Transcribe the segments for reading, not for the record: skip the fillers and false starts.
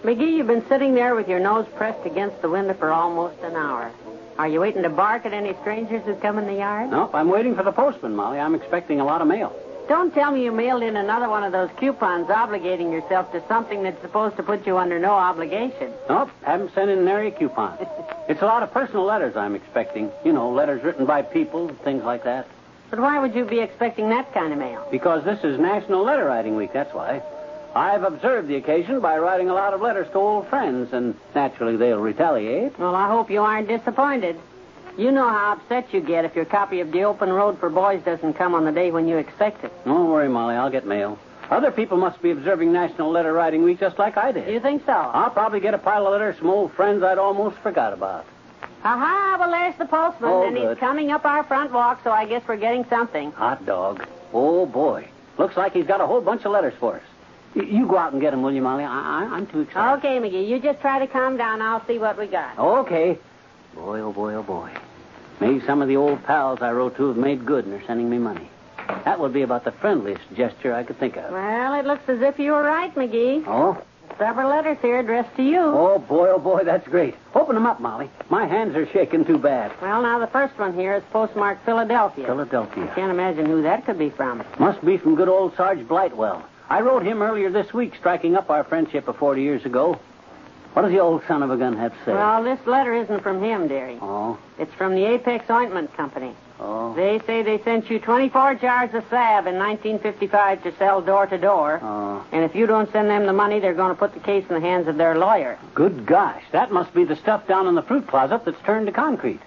McGee, you've been sitting there with your nose pressed against the window for almost an hour. Are you waiting to bark at any strangers who come in the yard? Nope, I'm waiting for the postman, Molly. I'm expecting a lot of mail. Don't tell me you mailed in another one of those coupons obligating yourself to something that's supposed to put you under no obligation. Nope, haven't sent in nary a coupon. It's a lot of personal letters I'm expecting. You know, letters written by people, things like that. But why would you be expecting that kind of mail? Because this is National Letter Writing Week, that's why. I've observed the occasion by writing a lot of letters to old friends, and naturally they'll retaliate. Well, I hope you aren't disappointed. You know how upset you get if your copy of The Open Road for Boys doesn't come on the day when you expect it. Don't worry, Molly, I'll get mail. Other people must be observing National Letter Writing Week just like I did. You think so? I'll probably get a pile of letters from old friends I'd almost forgot about. Aha, well, there's the postman, and good. he's coming up our front walk, so I guess we're getting something. Hot dog. Oh, boy. Looks like he's got a whole bunch of letters for us. You go out and get them, will you, Molly? I'm too excited. Okay, McGee, you just try to calm down. I'll see what we got. Okay. Boy, oh, boy, oh, boy. Maybe some of the old pals I wrote to have made good and are sending me money. That would be about the friendliest gesture I could think of. Well, it looks as if you were right, McGee. Oh? Several letters here addressed to you. Oh, boy, that's great. Open them up, Molly. My hands are shaking too bad. Well, now, the first one here is postmarked Philadelphia. Philadelphia. Can't imagine who that could be from. Must be from good old Sarge Blightwell. I wrote him earlier this week, striking up our friendship of 40 years ago. What does the old son of a gun have to say? Well, this letter isn't from him, dearie. Oh? It's from the Apex Ointment Company. Oh? They say they sent you 24 jars of salve in 1955 to sell door to door. Oh. And if you don't send them the money, they're going to put the case in the hands of their lawyer. Good gosh, that must be the stuff down in the fruit closet that's turned to concrete.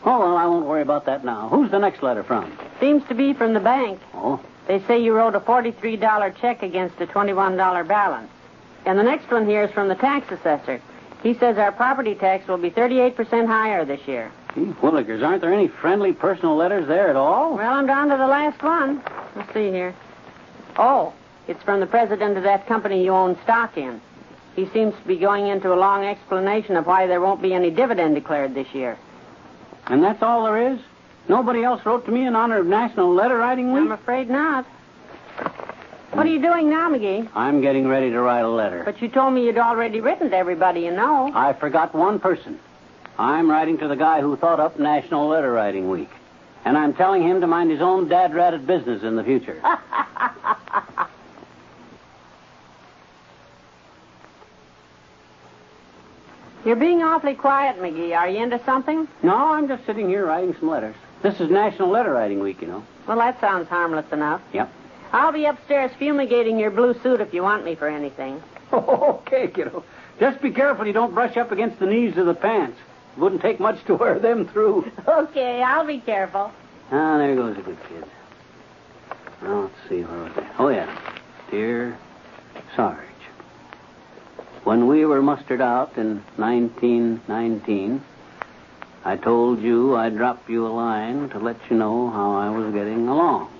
Oh, well, I won't worry about that now. Who's the next letter from? Seems to be from the bank. Oh? They say you wrote a $43 check against a $21 balance. And the next one here is from the tax assessor. He says our property tax will be 38% higher this year. Gee willikers, aren't there any friendly personal letters there at all? Well, I'm down to the last one. Let's see here. Oh, it's from the president of that company you own stock in. He seems to be going into a long explanation of why there won't be any dividend declared this year. And that's all there is? Nobody else wrote to me in honor of National Letter Writing Week? I'm afraid not. What are you doing now, McGee? I'm getting ready to write a letter. But you told me you'd already written to everybody you know. I forgot one person. I'm writing to the guy who thought up National Letter Writing Week. And I'm telling him to mind his own dad-ratted business in the future. You're being awfully quiet, McGee. Are you into something? No, I'm just sitting here writing some letters. This is National Letter Writing Week, you know. Well, that sounds harmless enough. Yep. I'll be upstairs fumigating your blue suit if you want me for anything. Okay, kiddo. Just be careful you don't brush up against the knees of the pants. It wouldn't take much to wear them through. Okay, I'll be careful. Ah, there goes a good kid. Now, let's see, where was that? Oh, yeah. Dear Sarge, when we were mustered out in 1919, I told you I'd drop you a line to let you know how I was getting along.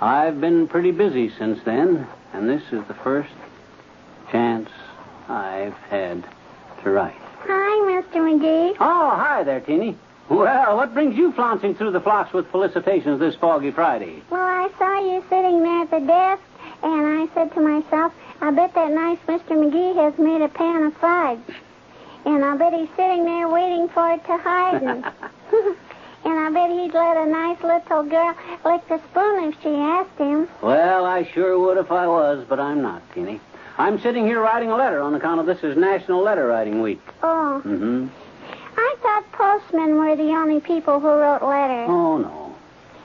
I've been pretty busy since then, and this is the first chance I've had to write. Hi, Mr. McGee. Oh, hi there, Teeny. Well, what brings you flouncing through the flocks with felicitations this foggy Friday? Well, I saw you sitting there at the desk, and I said to myself, I bet that nice Mr. McGee has made a pan of fudge. And I bet he's sitting there waiting for it to harden. And I bet he'd let a nice little girl lick the spoon if she asked him. Well, I sure would if I was, but I'm not, Teeny. I'm sitting here writing a letter on account of this is National Letter Writing Week. Oh. Mm-hmm. I thought postmen were the only people who wrote letters. Oh, no.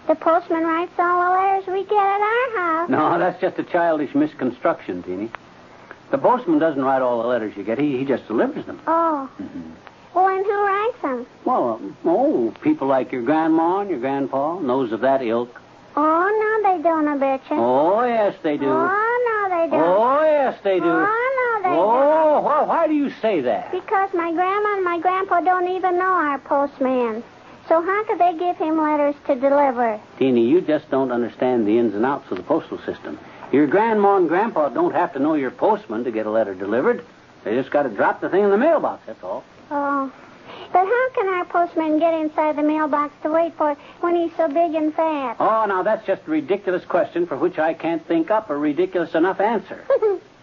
The postman writes all the letters we get at our house. No, that's just a childish misconstruction, Teeny. The postman doesn't write all the letters you get. He just delivers them. Oh. Mm-hmm. Well, and who writes them? Well, people like your grandma and your grandpa, and those of that ilk. Oh, no, they don't, I betcha. Oh, yes, they do. Oh, no, they don't. Oh, yes, they do. Oh, no, they don't. Oh, well, why do you say that? Because my grandma and my grandpa don't even know our postman. So how could they give him letters to deliver? Teeny, you just don't understand the ins and outs of the postal system. Your grandma and grandpa don't have to know your postman to get a letter delivered. They just got to drop the thing in the mailbox, that's all. Oh. But how can our postman get inside the mailbox to wait for it when he's so big and fat? Oh, now that's just a ridiculous question for which I can't think up a ridiculous enough answer.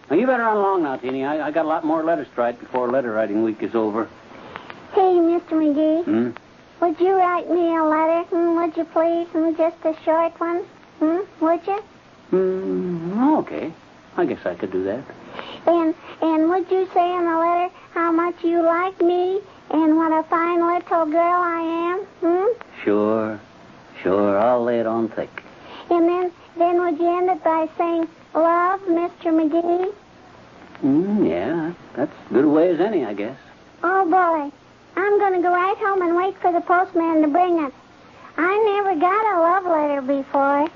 Now, you better run along now, Teeny. I got a lot more letters to write before letter writing week is over. Hey, Mr. McGee. Hmm? Would you write me a letter? Would you please? Just a short one? Would you? Okay. I guess I could do that. And would you say in the letter how much you like me and what a fine little girl I am? Sure. I'll lay it on thick. And then would you end it by saying, love, Mr. McGee? Yeah. That's as good a way as any, I guess. Oh, boy. I'm going to go right home and wait for the postman to bring it. I never got a love letter before.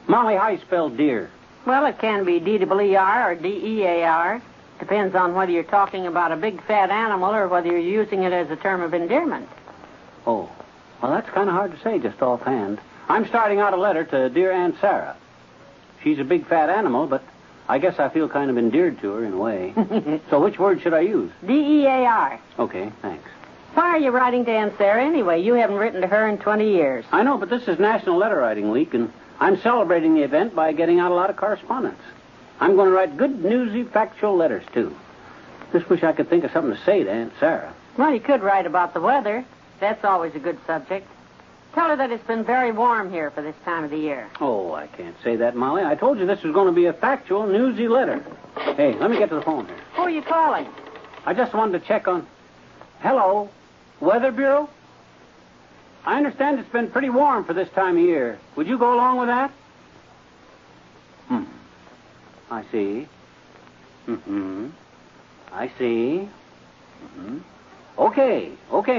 Molly, how you spell deer? Well, it can be D-E-R or D-E-A-R. Depends on whether you're talking about a big fat animal or whether you're using it as a term of endearment. Oh. Well, that's kind of hard to say just offhand. I'm starting out a letter to dear Aunt Sarah. She's a big fat animal, but I guess I feel kind of endeared to her in a way. So which word should I use? D-E-A-R. Okay, thanks. Why are you writing to Aunt Sarah anyway? You haven't written to her in 20 years. I know, but this is National Letter Writing Week, and I'm celebrating the event by getting out a lot of correspondence. I'm going to write good, newsy, factual letters, too. Just wish I could think of something to say to Aunt Sarah. Well, you could write about the weather. That's always a good subject. Tell her that it's been very warm here for this time of the year. Oh, I can't say that, Molly. I told you this was going to be a factual, newsy letter. Hey, let me get to the phone here. Who are you calling? I just wanted to check on... Hello, Weather Bureau? I understand it's been pretty warm for this time of year. Would you go along with that? I see. I see. Okay,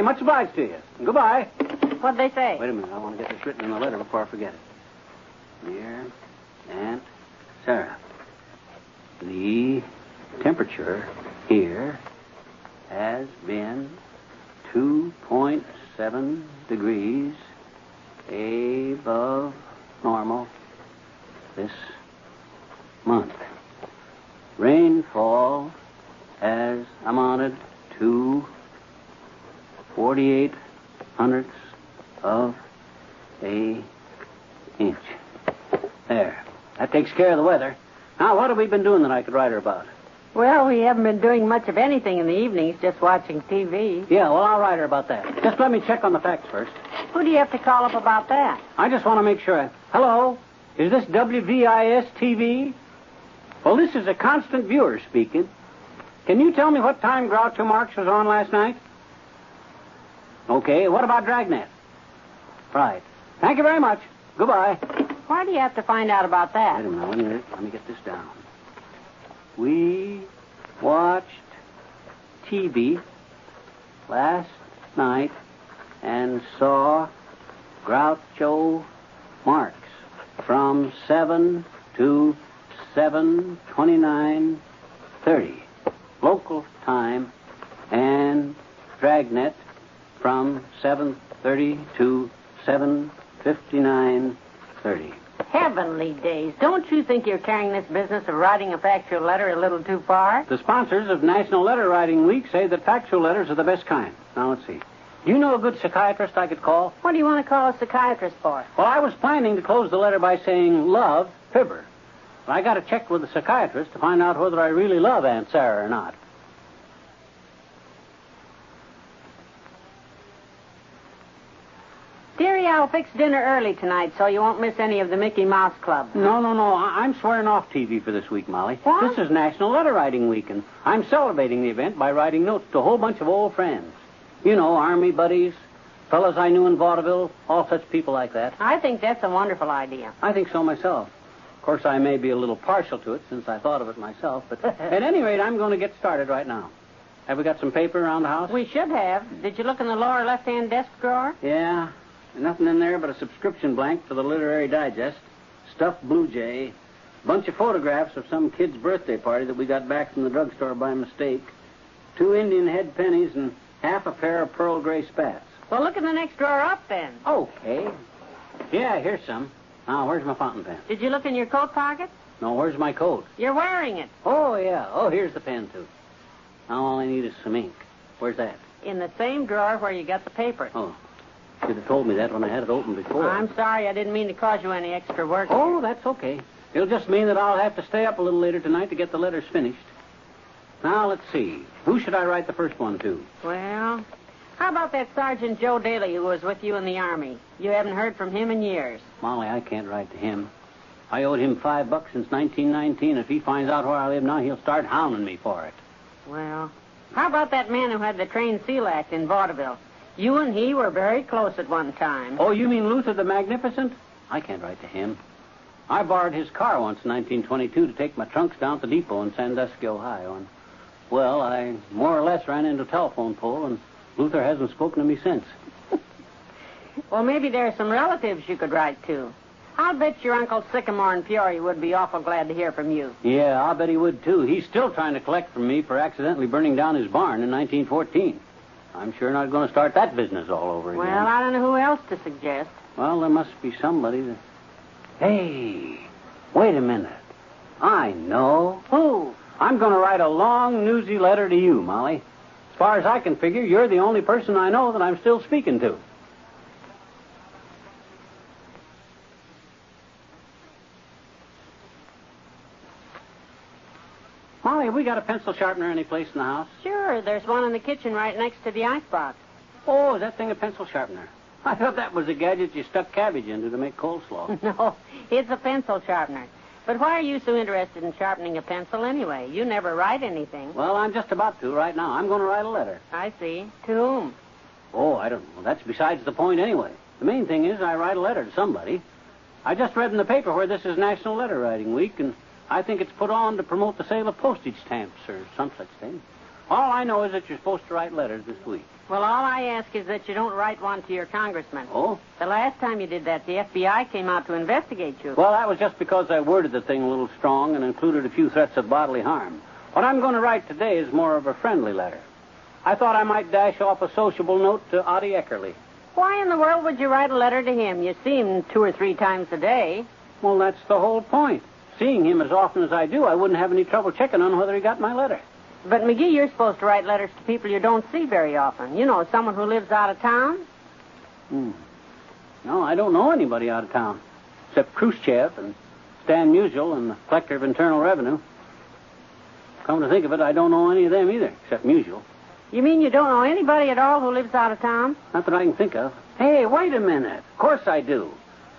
much obliged to you. Goodbye. What'd they say? Wait a minute, I want to get this written in the letter before I forget it. Dear Aunt Sarah, the temperature here has been 2.7 degrees above normal this month. Rainfall has amounted to 48 hundredths of a inch. There. That takes care of the weather. Now, what have we been doing that I could write her about? Well, we haven't been doing much of anything in the evenings, just watching TV. Yeah, well, I'll write her about that. Just let me check on the facts first. Who do you have to call up about that? I just want to make sure. Hello? Is this WVIS-TV? Well, this is a constant viewer speaking. Can you tell me what time Groucho Marx was on last night? Okay, what about Dragnet? Right. Thank you very much. Goodbye. Why do you have to find out about that? Wait a minute. Let me get this down. We watched TV last night and saw Groucho Marx from 7 to 7:29:30 local time, and Dragnet from 7:30 to 7:59:30. Heavenly days. Don't you think you're carrying this business of writing a factual letter a little too far? The sponsors of National Letter Writing Week say that factual letters are the best kind. Now, let's see. Do you know a good psychiatrist I could call? What do you want to call a psychiatrist for? Well, I was planning to close the letter by saying, love, Fibber. But I got to check with the psychiatrist to find out whether I really love Aunt Sarah or not. Dearie, I'll fix dinner early tonight so you won't miss any of the Mickey Mouse Club. No. I'm swearing off TV for this week, Molly. What? This is National Letter Writing Week, and I'm celebrating the event by writing notes to a whole bunch of old friends. You know, Army buddies, fellows I knew in vaudeville, all such people like that. I think that's a wonderful idea. I think so myself. Of course, I may be a little partial to it since I thought of it myself, but at any rate, I'm going to get started right now. Have we got some paper around the house? We should have. Did you look in the lower left-hand desk drawer? Yeah. Nothing in there but a subscription blank for the Literary Digest, stuffed blue jay, bunch of photographs of some kid's birthday party that we got back from the drugstore by mistake, 2 Indian head pennies, and half a pair of pearl gray spats. Well, look in the next drawer up, then. Okay. Yeah, here's some. Now, where's my fountain pen? Did you look in your coat pocket? No, where's my coat? You're wearing it. Oh, yeah. Oh, here's the pen, too. Now all I need is some ink. Where's that? In the same drawer where you got the paper. Oh. Should have told me that when I had it open before. I'm sorry. I didn't mean to cause you any extra work. Oh, that's okay. It'll just mean that I'll have to stay up a little later tonight to get the letters finished. Now, let's see. Who should I write the first one to? Well, how about that Sergeant Joe Daly who was with you in the Army? You haven't heard from him in years. Molly, I can't write to him. I owed him $5 since 1919. If he finds out where I live now, he'll start hounding me for it. Well, how about that man who had the train seal act in vaudeville? You and he were very close at one time. Oh, you mean Luther the Magnificent? I can't write to him. I borrowed his car once in 1922 to take my trunks down to the depot in Sandusky, Ohio. And, well, I more or less ran into a telephone pole, and Luther hasn't spoken to me since. Well, maybe there are some relatives you could write to. I'll bet your Uncle Sycamore in Peoria would be awful glad to hear from you. Yeah, I'll bet he would, too. He's still trying to collect from me for accidentally burning down his barn in 1914. I'm sure not going to start that business all over again. Well, I don't know who else to suggest. Well, there must be somebody that... Hey, wait a minute. I know. Who? I'm going to write a long, newsy letter to you, Molly. As far as I can figure, you're the only person I know that I'm still speaking to. Molly, have we got a pencil sharpener any place in the house? Sure, there's one in the kitchen right next to the icebox. Oh, is that thing a pencil sharpener? I thought that was a gadget you stuck cabbage into to make coleslaw. No, it's a pencil sharpener. But why are you so interested in sharpening a pencil anyway? You never write anything. Well, I'm just about to right now. I'm going to write a letter. I see. To whom? Oh, I don't know. That's besides the point anyway. The main thing is I write a letter to somebody. I just read in the paper where this is National Letter Writing Week, and I think it's put on to promote the sale of postage stamps or some such thing. All I know is that you're supposed to write letters this week. Well, all I ask is that you don't write one to your congressman. Oh? The last time you did that, the FBI came out to investigate you. Well, that was just because I worded the thing a little strong and included a few threats of bodily harm. What I'm going to write today is more of a friendly letter. I thought I might dash off a sociable note to Oddie Eckerly. Why in the world would you write a letter to him? You see him 2 or 3 times a day. Well, that's the whole point. Seeing him as often as I do, I wouldn't have any trouble checking on whether he got my letter. But, McGee, you're supposed to write letters to people you don't see very often. You know, someone who lives out of town. No, I don't know anybody out of town, except Khrushchev and Stan Musial and the Collector of Internal Revenue. Come to think of it, I don't know any of them either, except Musial. You mean you don't know anybody at all who lives out of town? Not that I can think of. Hey, wait a minute. Of course I do.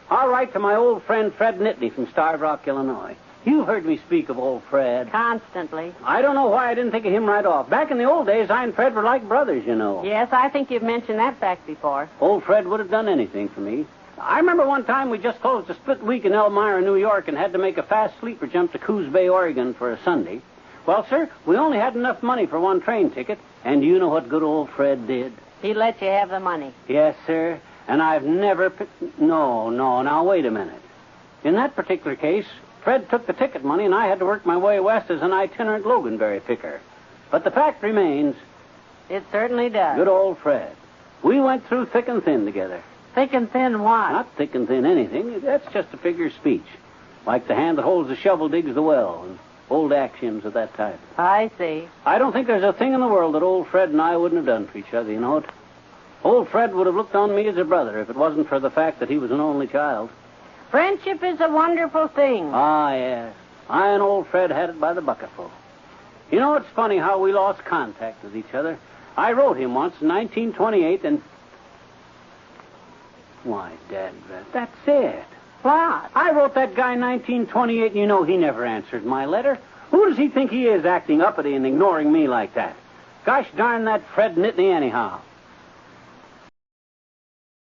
I'll write to my old friend Fred Nittany from Starved Rock, Illinois. You heard me speak of old Fred. Constantly. I don't know why I didn't think of him right off. Back in the old days, I and Fred were like brothers, you know. Yes, I think you've mentioned that fact before. Old Fred would have done anything for me. I remember one time we just closed a split week in Elmira, New York, and had to make a fast sleeper jump to Coos Bay, Oregon for a Sunday. Well, sir, we only had enough money for one train ticket, and you know what good old Fred did? He let you have the money. Yes, sir, and I've never... No, now wait a minute. In that particular case, Fred took the ticket money, and I had to work my way west as an itinerant Loganberry picker. But the fact remains... It certainly does. Good old Fred. We went through thick and thin together. Thick and thin what? Not thick and thin anything. That's just a figure of speech. Like the hand that holds the shovel digs the well, and old axioms of that type. I see. I don't think there's a thing in the world that old Fred and I wouldn't have done for each other, you know it? Old Fred would have looked on me as a brother if it wasn't for the fact that he was an only child. Friendship is a wonderful thing. Ah, yes. I and old Fred had it by the bucketful. You know, it's funny how we lost contact with each other. I wrote him once in 1928, and... Why, Dad, that's it. What? I wrote that guy in 1928, and you know he never answered my letter. Who does he think he is acting uppity and ignoring me like that? Gosh darn that Fred Nittany anyhow.